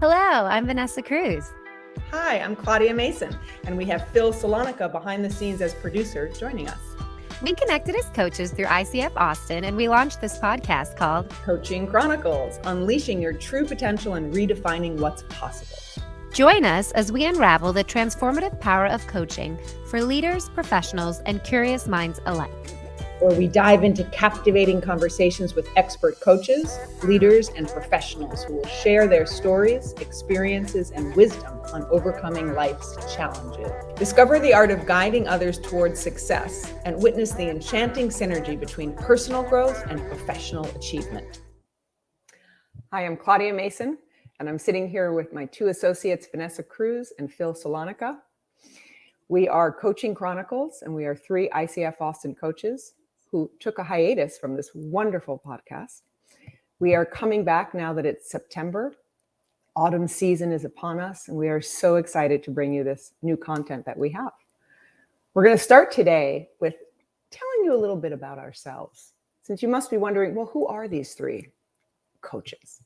Hello, I'm Vanessa Cruz. Hi, I'm Claudia Mason, and we have Phil Salonica behind the scenes as producer joining us. We connected as coaches through ICF Austin, and we launched this podcast called Coaching Chronicles, unleashing your true potential and redefining what's possible. Join us as we unravel the transformative power of coaching for leaders, professionals, and curious minds alike. Where we dive into captivating conversations with expert coaches, leaders, and professionals who will share their stories, experiences, and wisdom on overcoming life's challenges. Discover the art of guiding others towards success and witness the enchanting synergy between personal growth and professional achievement. Hi, I'm Claudia Mason, and I'm sitting here with my two associates, Vanessa Cruz and Phil Salonica. We are Coaching Chronicles, and we are three ICF Austin coaches who took a hiatus from this wonderful podcast. We are coming back now that it's September. Autumn season is upon us, and we are so excited to bring you this new content that we have. We're going to start today with telling you a little bit about ourselves, since you must be wondering, well, who are these three coaches?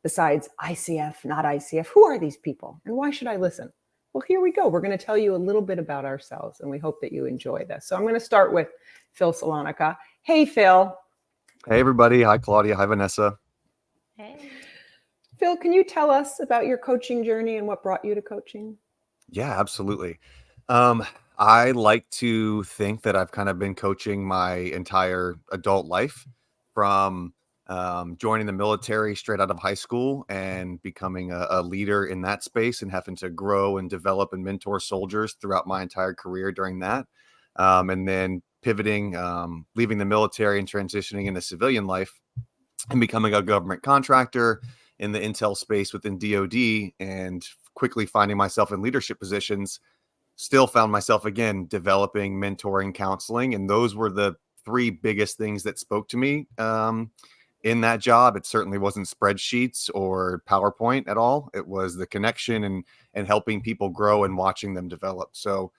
Besides ICF, not ICF, who are these people, and why should I listen? Well, here we go. We're going to tell you a little bit about ourselves, and we hope that you enjoy this. So I'm going to start with Phil Salonica. Hey, Phil. Hey, everybody. Hi, Claudia. Hi, Vanessa. Hey. Phil, can you tell us about your coaching journey and what brought you to coaching? Yeah, absolutely. I like to think that I've kind of been coaching my entire adult life, from joining the military straight out of high school and becoming a leader in that space and having to grow and develop and mentor soldiers throughout my entire career during that. And then pivoting, leaving the military and transitioning into civilian life and becoming a government contractor in the intel space within DoD, and quickly finding myself in leadership positions. Still found myself again developing, mentoring, counseling, and those were the three biggest things that spoke to me in that job. It certainly wasn't spreadsheets or PowerPoint at all. It was the connection and helping people grow and watching them develop. So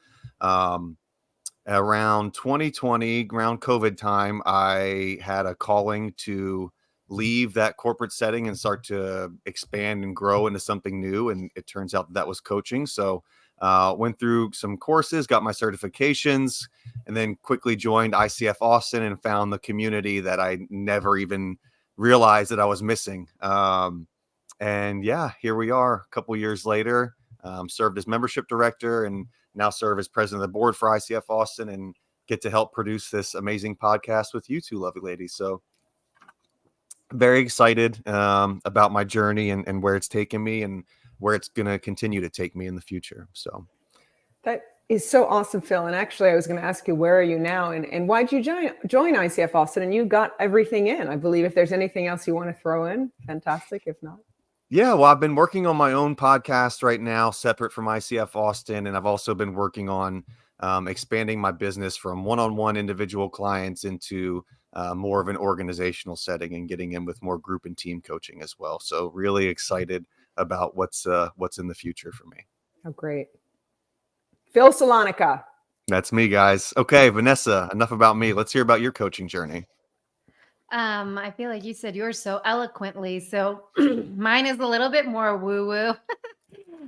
around 2020, around COVID time, I had a calling to leave that corporate setting and start to expand and grow into something new. And it turns out that was coaching. So went through some courses, got my certifications, and then quickly joined ICF Austin and found the community that I never even realized that I was missing. And yeah, here we are a couple years later, served as membership director and now serve as president of the board for ICF Austin and get to help produce this amazing podcast with you two lovely ladies. So very excited about my journey and where it's taken me and where it's going to continue to take me in the future. So that is so awesome, Phil. And actually, I was going to ask you, where are you now? And why did you join ICF Austin? And you got everything in. I believe if there's anything else you want to throw in, fantastic. If not. Yeah, well, I've been working on my own podcast right now, separate from ICF Austin. And I've also been working on expanding my business from one-on-one individual clients into more of an organizational setting and getting in with more group and team coaching as well. So really excited about what's in the future for me. Oh, great. Phil Salonica. That's me, guys. Okay, Vanessa, enough about me. Let's hear about your coaching journey. I feel like you said yours so eloquently. So mine is a little bit more woo-woo.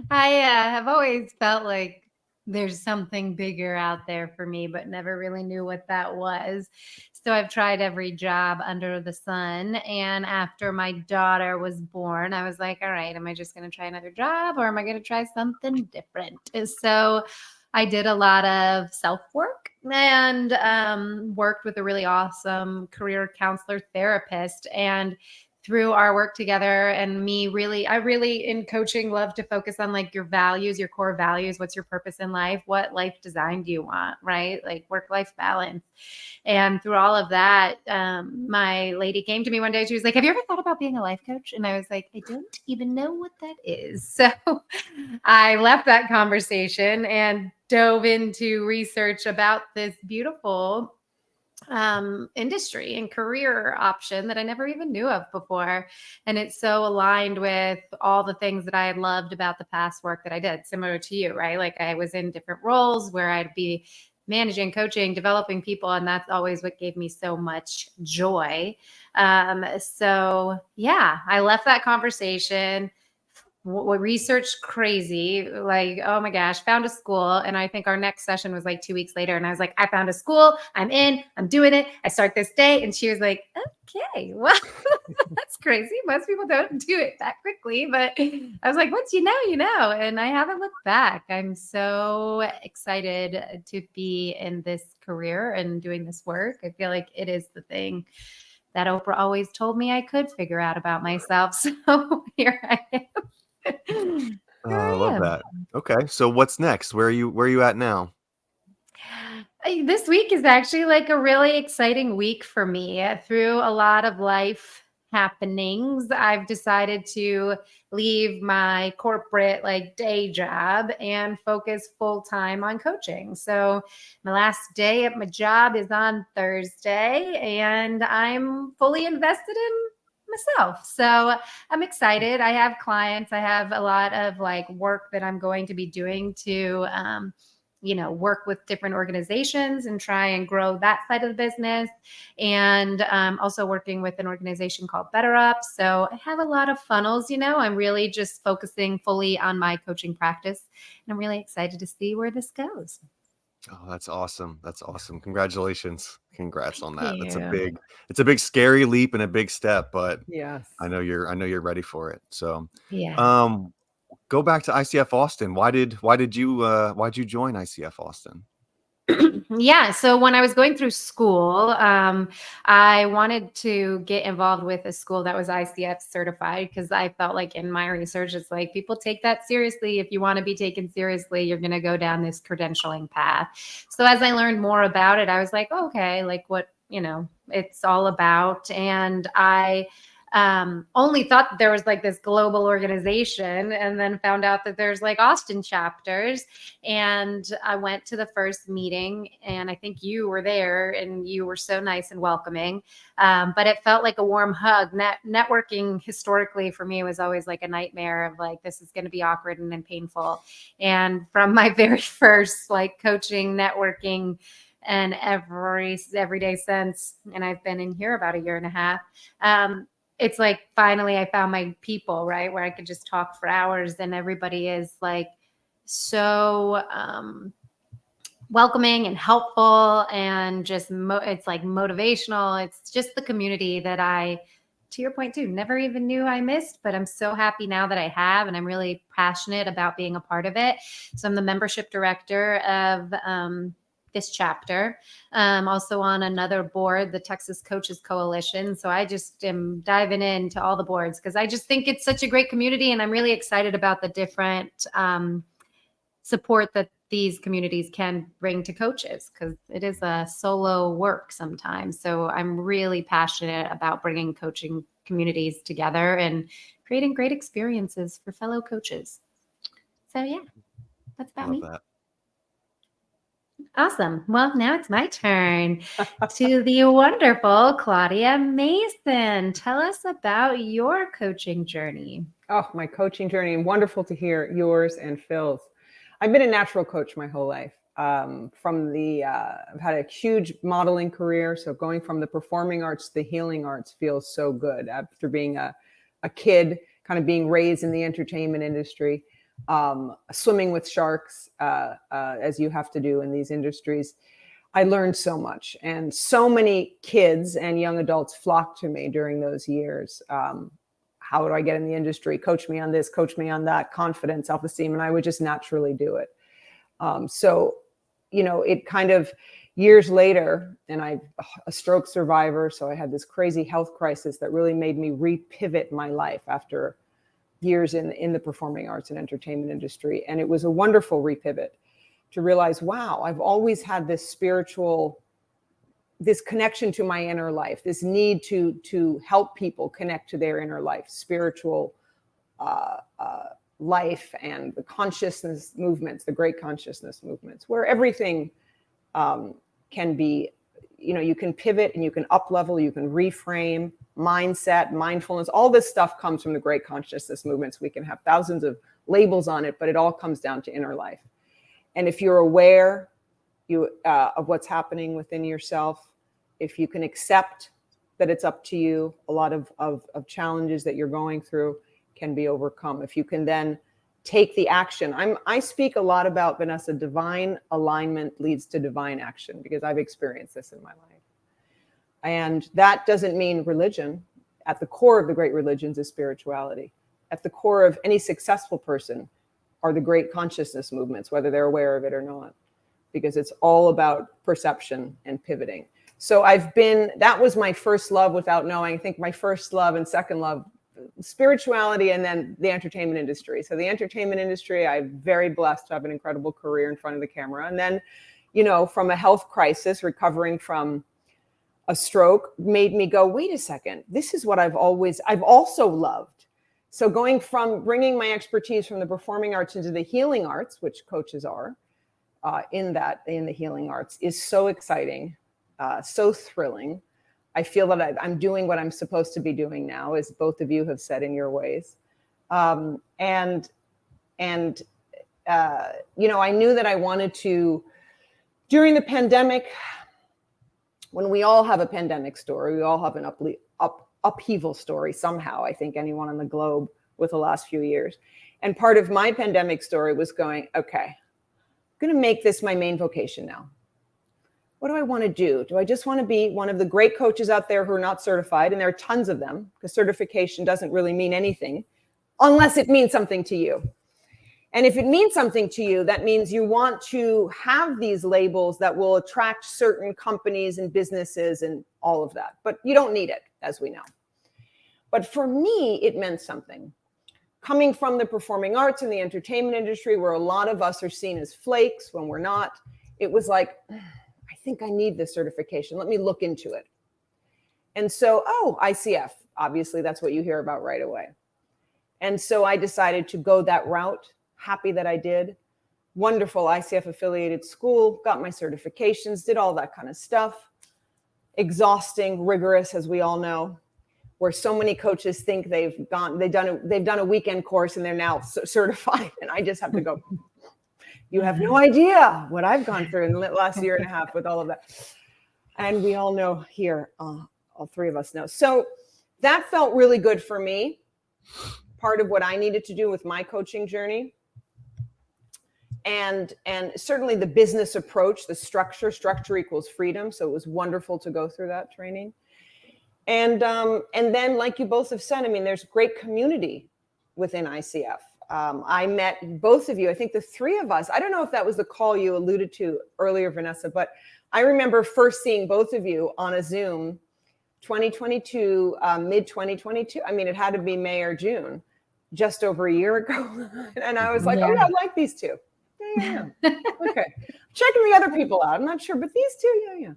I have always felt like there's something bigger out there for me, but never really knew what that was. So I've tried every job under the sun. And after my daughter was born, I was like, all right, am I just going to try another job or am I going to try something different? So I did a lot of self-work and worked with a really awesome career counselor therapist. And through our work together and I really in coaching love to focus on like your values, your core values. What's your purpose in life? What life design do you want? Right? Like work-life balance. And through all of that, my lady came to me one day. She was like, have you ever thought about being a life coach? And I was like, I don't even know what that is. So I left that conversation and dove into research about this beautiful industry and career option that I never even knew of before. And it's so aligned with all the things that I had loved about the past work that I did, similar to you, right? Like I was in different roles where I'd be managing, coaching, developing people. And that's always what gave me so much joy. So yeah, I left that conversation, researched crazy, like, oh my gosh, found a school. And I think our next session was like 2 weeks later. And I was like, I found a school. I'm in. I'm doing it. I start this day. And she was like, okay, well, that's crazy. Most people don't do it that quickly. But I was like, once you know, you know. And I haven't looked back. I'm so excited to be in this career and doing this work. I feel like it is the thing that Oprah always told me I could figure out about myself. So here I am. Oh, Here I I love am. that. Okay. So what's next? Where are you at now? This week is actually like a really exciting week for me. Through a lot of life happenings, I've decided to leave my corporate like day job and focus full time on coaching. So my last day at my job is on Thursday, and I'm fully invested in myself. So I'm excited. I have clients. I have a lot of like work that I'm going to be doing to work with different organizations and try and grow that side of the business. And also working with an organization called Better Up. So I have a lot of funnels. I'm really just focusing fully on my coaching practice. And I'm really excited to see where this goes. Oh, that's awesome. That's awesome. Congratulations. Congrats on that. Thank you. It's a big scary leap and a big step, but Yes. I know you're ready for it. So, Yeah. um, go back to ICF Austin. Why'd you join ICF Austin? Yeah. So when I was going through school, I wanted to get involved with a school that was ICF certified because I felt like in my research, it's like people take that seriously. If you want to be taken seriously, you're going to go down this credentialing path. So as I learned more about it, I was like, okay, like what, it's all about. And I only thought that there was like this global organization, and then found out that there's like Austin chapters. And I went to the first meeting, and I think you were there, and you were so nice and welcoming. But it felt like a warm hug. Networking historically for me was always like a nightmare of like, this is going to be awkward and painful. And from my very first like coaching, networking, and every day since, and I've been in here about a year and a half. It's like finally I found my people, right? Where I could just talk for hours, and everybody is like so welcoming and helpful, and just it's like motivational. It's just the community that to your point too, never even knew I missed, but I'm so happy now that I have, and I'm really passionate about being a part of it. So I'm the membership director of this chapter. Also on another board, the Texas Coaches Coalition. So I just am diving into all the boards because I just think it's such a great community, and I'm really excited about the different support that these communities can bring to coaches, because it is a solo work sometimes. So I'm really passionate about bringing coaching communities together and creating great experiences for fellow coaches. So yeah, that's about Love me. that. Awesome. Well, now it's my turn to the wonderful Claudia Mason. Tell us about your coaching journey. Oh, my coaching journey. Wonderful to hear yours and Phil's. I've been a natural coach my whole life. I've had a huge modeling career. So going from the performing arts to the healing arts feels so good after being a kid, kind of being raised in the entertainment industry, swimming with sharks, as you have to do in these industries. I learned so much, and so many kids and young adults flocked to me during those years. How do I get in the industry? Coach me on this, coach me on that, confidence, self-esteem. And I would just naturally do it. It kind of years later, and I'm a stroke survivor. So I had this crazy health crisis that really made me repivot my life after years in the performing arts and entertainment industry. And it was a wonderful repivot to realize, wow, I've always had this connection to my inner life, this need to help people connect to their inner life, spiritual life, and the consciousness movements, the great consciousness movements, where everything can be, you can pivot and you can up level, you can reframe, mindset, mindfulness. All this stuff comes from the great consciousness movements. We can have thousands of labels on it, but it all comes down to inner life. And if you're aware of what's happening within yourself, if you can accept that it's up to you, a lot of challenges that you're going through can be overcome if you can then take the action. I speak a lot about, Vanessa, divine alignment leads to divine action, because I've experienced this in my life. And that doesn't mean religion. At the core of the great religions is spirituality. At the core of any successful person are the great consciousness movements, whether they're aware of it or not, because it's all about perception and pivoting. So that was my first love without knowing. I think my first love and second love, spirituality, and then the entertainment industry. So the entertainment industry, I'm very blessed to have an incredible career in front of the camera. And then, from a health crisis, recovering from a stroke made me go, wait a second, this is what I've also loved. So going from bringing my expertise from the performing arts into the healing arts, which coaches are in the healing arts, is so exciting, so thrilling. I feel that I'm doing what I'm supposed to be doing now, as both of you have said in your ways. I knew that I wanted to, during the pandemic, when we all have a pandemic story, we all have an upheaval story somehow, I think, anyone on the globe with the last few years. And part of my pandemic story was going, okay, I'm going to make this my main vocation now. What do I want to do? Do I just want to be one of the great coaches out there who are not certified? And there are tons of them, because certification doesn't really mean anything unless it means something to you. And if it means something to you, that means you want to have these labels that will attract certain companies and businesses and all of that. But you don't need it, as we know. But for me, it meant something. Coming from the performing arts and the entertainment industry, where a lot of us are seen as flakes when we're not, it was like, I think I need this certification. Let me look into it. And so, ICF, obviously that's what you hear about right away. And so I decided to go that route. Happy that I did. Wonderful ICF affiliated school, got my certifications, did all that kind of stuff. Exhausting, rigorous, as we all know, where so many coaches think they've done a weekend course and they're now certified. And I just have to go, you have no idea what I've gone through in the last year and a half with all of that. And we all know here, all three of us know. So that felt really good for me. Part of what I needed to do with my coaching journey. And certainly the business approach, the structure equals freedom. So it was wonderful to go through that training. And then, like you both have said, I mean, there's great community within ICF. I met both of you. I think the three of us, I don't know if that was the call you alluded to earlier, Vanessa, but I remember first seeing both of you on a Zoom 2022, mid 2022. I mean, it had to be May or June, just over a year ago. And I was like, oh yeah, I like these two. Yeah. Okay. Checking the other people out. I'm not sure, but these two, yeah.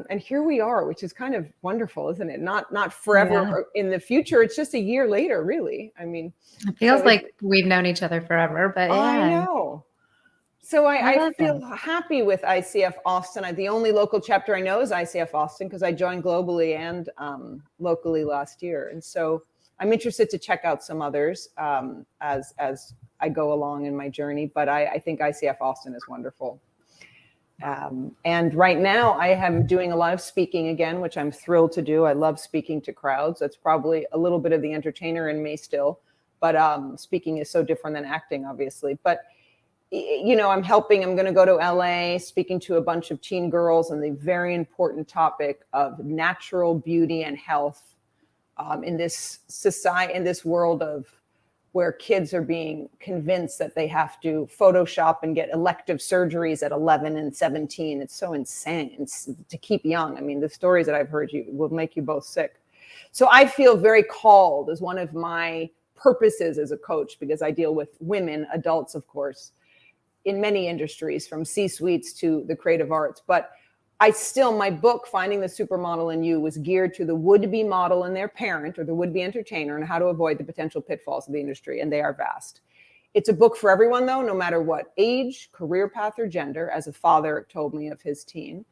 And here we are, which is kind of wonderful, isn't it? Not forever in the future. It's just a year later, really. I mean, it feels like we've known each other forever, but yeah. I know. So I feel happy with ICF Austin. The only local chapter I know is ICF Austin, because I joined globally and locally last year. And so I'm interested to check out some others as I go along in my journey. But I think ICF Austin is wonderful. And right now I am doing a lot of speaking again, which I'm thrilled to do. I love speaking to crowds. That's probably a little bit of the entertainer in me still, but speaking is so different than acting, obviously. But, I'm going to go to LA, speaking to a bunch of teen girls on the very important topic of natural beauty and health in this society, in this world of where kids are being convinced that they have to Photoshop and get elective surgeries at 11 and 17. It's so insane to keep young. I mean, the stories that I've heard will make you both sick. So I feel very called as one of my purposes as a coach, because I deal with women, adults, of course, in many industries, from C-suites to the creative arts. But my book, Finding the Supermodel in You, was geared to the would-be model and their parent, or the would-be entertainer, and how to avoid the potential pitfalls of the industry. And they are vast. It's a book for everyone, though, no matter what age, career path, or gender, as a father told me of his teen.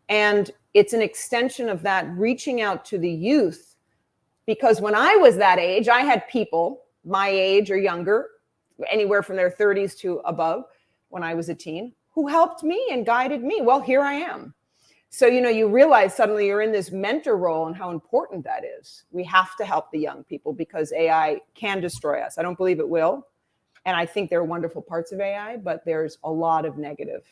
And it's an extension of that, reaching out to the youth, because when I was that age, I had people my age or younger, anywhere from their 30s to above, when I was a teen, who helped me and guided me. Well, here I am. So, you realize suddenly you're in this mentor role and how important that is. We have to help the young people because AI can destroy us. I don't believe it will. And I think there are wonderful parts of AI, but there's a lot of negative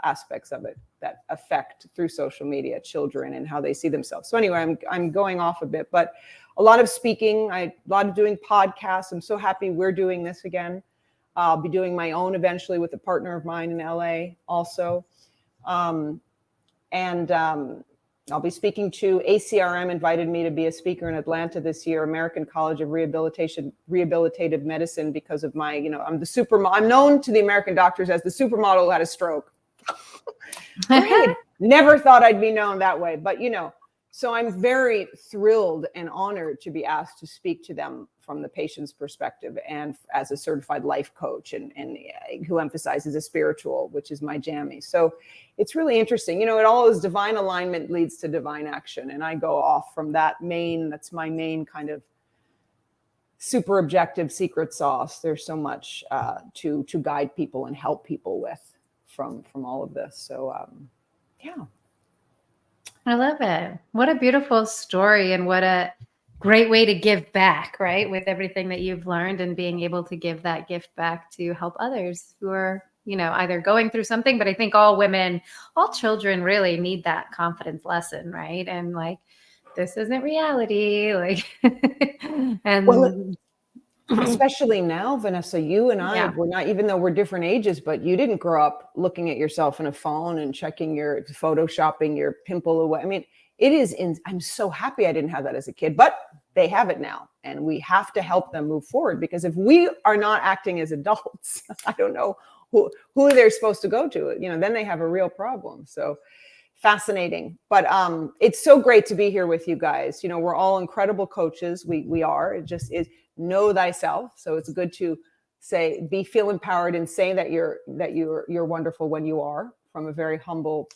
aspects of it that affect through social media children and how they see themselves. So anyway, I'm going off a bit, but a lot of speaking, a lot of doing podcasts. I'm so happy we're doing this again. I'll be doing my own eventually with a partner of mine in LA also. I'll be speaking to ACRM, invited me to be a speaker in Atlanta this year, American College of Rehabilitative Medicine, because of my, I'm known to the American doctors as the supermodel who had a stroke. Great. Never thought I'd be known that way, but so I'm very thrilled and honored to be asked to speak to them from the patient's perspective and as a certified life coach and who emphasizes a spiritual, which is my jammy. So it's really interesting. It all is divine alignment leads to divine action. And I go off from that's my main kind of super objective secret sauce. There's so much to guide people and help people with from all of this. So yeah. I love it. What a beautiful story and what a great way to give back, right? With everything that you've learned and being able to give that gift back to help others who are, either going through something, but I think all women, all children really need that confidence lesson, right? And like, this isn't reality. Like, and well, especially now, Vanessa, you and I, we're not, even though we're different ages, but you didn't grow up looking at yourself in a phone and checking your photoshopping your pimple away. I mean, I'm so happy I didn't have that as a kid, but they have it now and we have to help them move forward because if we are not acting as adults, I don't know who they're supposed to go to, then they have a real problem. So fascinating, but it's so great to be here with you guys. We're all incredible coaches. We are, it just is know thyself. So it's good to feel empowered and say that you're wonderful when you are from a very humble,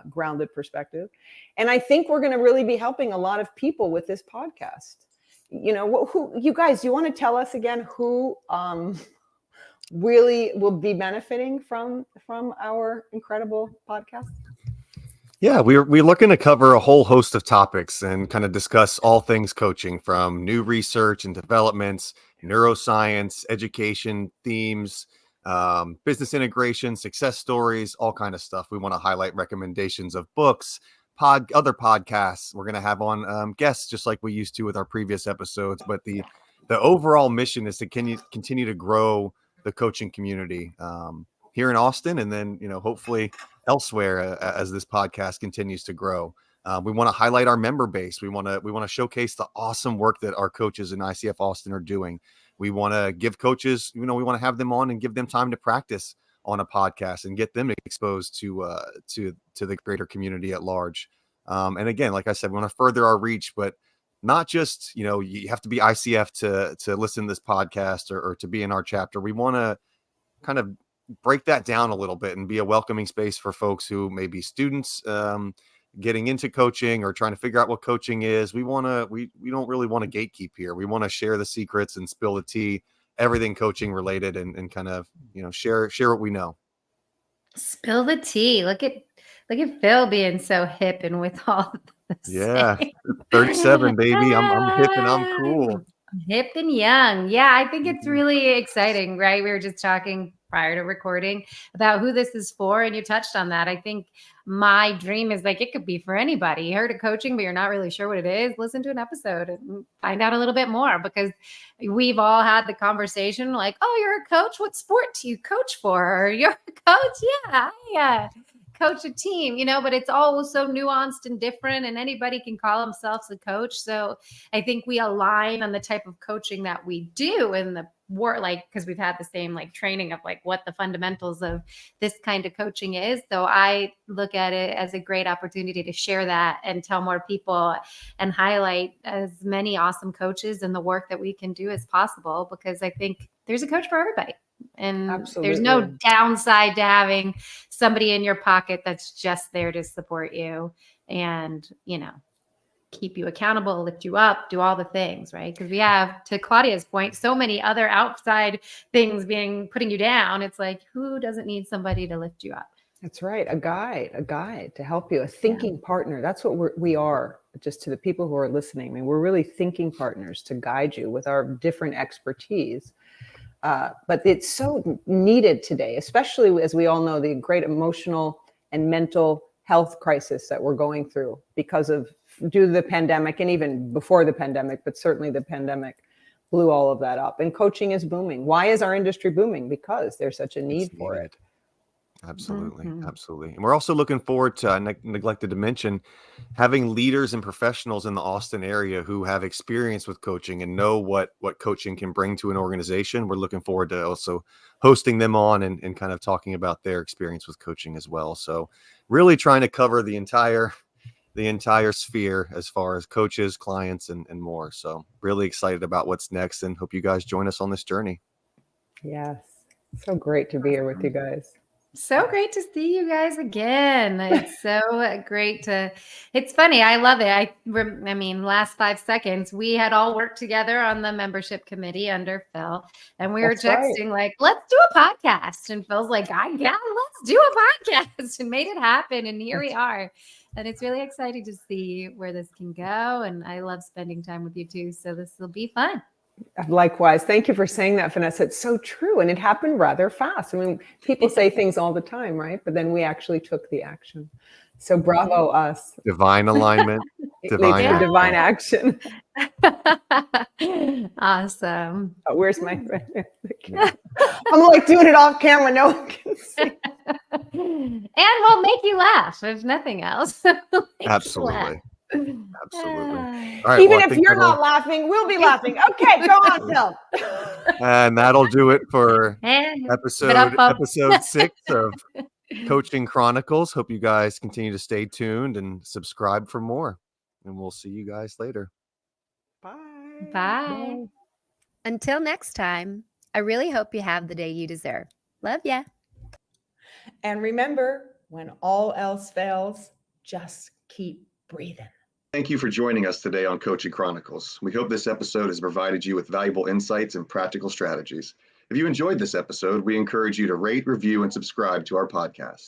grounded perspective. And I think we're going to really be helping a lot of people with this podcast. Who you guys, you want to tell us again who really will be benefiting from our incredible podcast? Yeah, we're looking to cover a whole host of topics and kind of discuss all things coaching, from new research and developments, neuroscience, education, themes, business integration, success stories, all kind of stuff. We want to highlight recommendations of books, other podcasts. We're going to have on guests just like we used to with our previous episodes. But the overall mission is to continue to grow the coaching community here in Austin, and then hopefully elsewhere as this podcast continues to grow. We want to highlight our member base. We want to showcase the awesome work that our coaches in ICF Austin are doing. We want to give coaches, we want to have them on and give them time to practice on a podcast and get them exposed to the greater community at large. And again, like I said, we want to further our reach, but not just, you have to be ICF to listen to this podcast or to be in our chapter. We want to kind of break that down a little bit and be a welcoming space for folks who may be students getting into coaching or trying to figure out what coaching is. We don't really want to gatekeep here. We want to share the secrets and spill the tea, everything coaching related, and kind of share what we know. Spill the tea. Look at Phil being so hip and with all this. Yeah, 37, baby. I'm hip and I'm cool. Hip and young. Yeah, I think it's really exciting, right? We were just talking prior to recording about who this is for, and you touched on that. I think my dream is like it could be for anybody. You heard of coaching, but you're not really sure what it is. Listen to an episode and find out a little bit more, because we've all had the conversation like, oh, you're a coach? What sport do you coach for? Or you're a coach? Yeah. Coach a team, but it's all so nuanced and different, and anybody can call themselves a coach. So I think we align on the type of coaching that we do in the work, like, because we've had the same like training of like what the fundamentals of this kind of coaching is. So I look at it as a great opportunity to share that and tell more people and highlight as many awesome coaches and the work that we can do as possible, because I think there's a coach for everybody. And Absolutely. There's no downside to having somebody in your pocket that's just there to support you and, keep you accountable, lift you up, do all the things, right? Because we have, to Claudia's point, so many other outside things putting you down. It's like, who doesn't need somebody to lift you up? That's right. A guide to help you, a thinking partner. That's what we are, just to the people who are listening. I mean, we're really thinking partners to guide you with our different expertise. But it's so needed today, especially as we all know the great emotional and mental health crisis that we're going through due to the pandemic, and even before the pandemic, but certainly the pandemic blew all of that up. And coaching is booming. Why is our industry booming? Because there's such a need for it. Absolutely. Mhm. Absolutely. And we're also looking forward to, I neglected to mention, having leaders and professionals in the Austin area who have experience with coaching and know what coaching can bring to an organization. We're looking forward to also hosting them on and kind of talking about their experience with coaching as well. So really trying to cover the entire sphere as far as coaches, clients, and more. So really excited about what's next and hope you guys join us on this journey. Yes. So great to be here with you guys. So great to see you guys again. It's so great it's funny. I love it. I mean, last 5 seconds, we had all worked together on the membership committee under Phil, and we were That's right. texting like, let's do a podcast. And Phil's like, yeah, let's do a podcast, and made it happen. And here we are. And it's really exciting to see where this can go. And I love spending time with you too. So this will be fun. Likewise. Thank you for saying that, Vanessa. It's so true. And it happened rather fast. I mean, people say things all the time, right? But then we actually took the action. So bravo us. Divine alignment, divine Leads to divine action. Awesome. Oh, where's my friend? I'm like doing it off camera. No one can see. And we'll make you laugh, if nothing else. Absolutely. Absolutely. All right, even if you're not laughing, we'll be laughing. Okay, go on, Phil. And that'll do it for episode 6 of Coaching Chronicles. Hope you guys continue to stay tuned and subscribe for more. And we'll see you guys later. Bye. Bye. Until next time, I really hope you have the day you deserve. Love ya. And remember, when all else fails, just keep breathing. Thank you for joining us today on Coaching Chronicles. We hope this episode has provided you with valuable insights and practical strategies. If you enjoyed this episode, we encourage you to rate, review, and subscribe to our podcast.